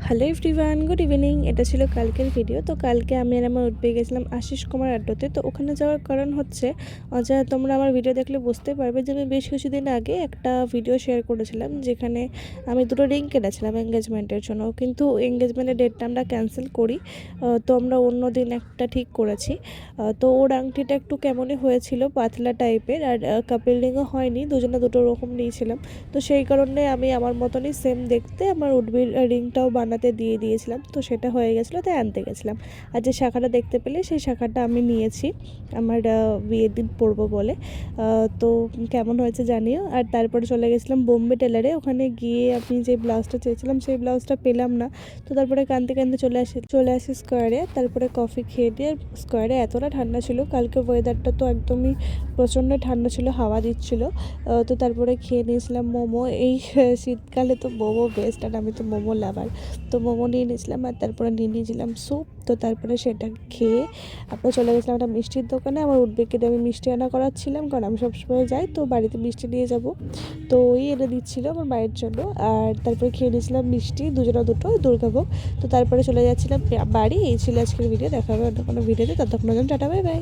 Hello everyone, good evening. এটা ছিল কালকের ভিডিও। তো কালকে আমি আর আমার উঠবে গেছিলাম আশিস কুমার আড্ডাতে। তো ওখানে যাওয়ার কারণ হচ্ছে যা তোমরা আমার ভিডিও দেখলে বুঝতে পারবে যে আমি বেশ কিছুদিন আগে একটা ভিডিও শেয়ার করেছিলাম যেখানে আমি দুটো রিং কেটেছিলাম এঙ্গেজমেন্টের জন্য, কিন্তু এঙ্গেজমেন্টের ডেটটা আমরা ক্যান্সেল করি। তো আমরা অন্য দিন একটা ঠিক করেছি। তো ওর আংটিটা একটু কেমনই হয়েছিল, পাতলা টাইপের, আর কাপল রিংও হয়নি, দুজনে দুটো রকম নিয়েছিলাম। তো সেই কারণে আমি আমার মতনই সেম দেখতে আমার উডবির রিংটাও বানাতে দিয়ে দিয়েছিলাম। তো সেটা হয়ে গেছিলো, তাই আনতে গেছিলাম। আর যে শাখাটা দেখতে পেলে সেই শাখাটা আমি নিয়েছি আমার বিয়ের দিন পরবো বলে। তো কেমন হয়েছে জানিও। আর তারপরে চলে গেছিলাম বোম্বে টেলারে। ওখানে গিয়ে আমি যে ব্লাউজটা চেয়েছিলাম সেই ব্লাউজটা পেলাম না। তো তারপরে কাঁদতে কাঁদতে চলে আসি স্কোয়ারে। তারপরে কফি খেয়ে দিয়ে, স্কোয়ারে এতটা ঠান্ডা ছিল, কালকে ওয়েদারটা তো একদমই প্রচণ্ড ঠান্ডা ছিল, হাওয়া দিচ্ছিল। তো তারপরে খেয়ে নিয়েছিলাম মোমো। এই শীতকালে তো মোমো বেস্ট, আর আমি তো মোমো লাভার। তো মোমো নিয়ে নিয়েছিলাম, আর তারপরে নিয়ে নিয়েছিলাম স্যুপ। তো তারপরে সেটা খেয়ে আমরা চলে গেছিলাম একটা মিষ্টির দোকানে। আমার উঠবেকে আমি মিষ্টি আনা করাচ্ছিলাম, কারণ আমি সবসময় যাই তো বাড়িতে মিষ্টি নিয়ে যাব। তো ওই এনে দিচ্ছিলো আমার মায়ের জন্য। আর তারপরে খেয়ে নিয়েছিলাম মিষ্টি, দুজনা দুটো দুর্গাভোগ। তো তারপরে চলে যাচ্ছিলাম বাড়ি। এই ছিল আজকের ভিডিও। দেখা হবে অন্য কোনো ভিডিওতে। ততক্ষণ টাটা, বাই বাই।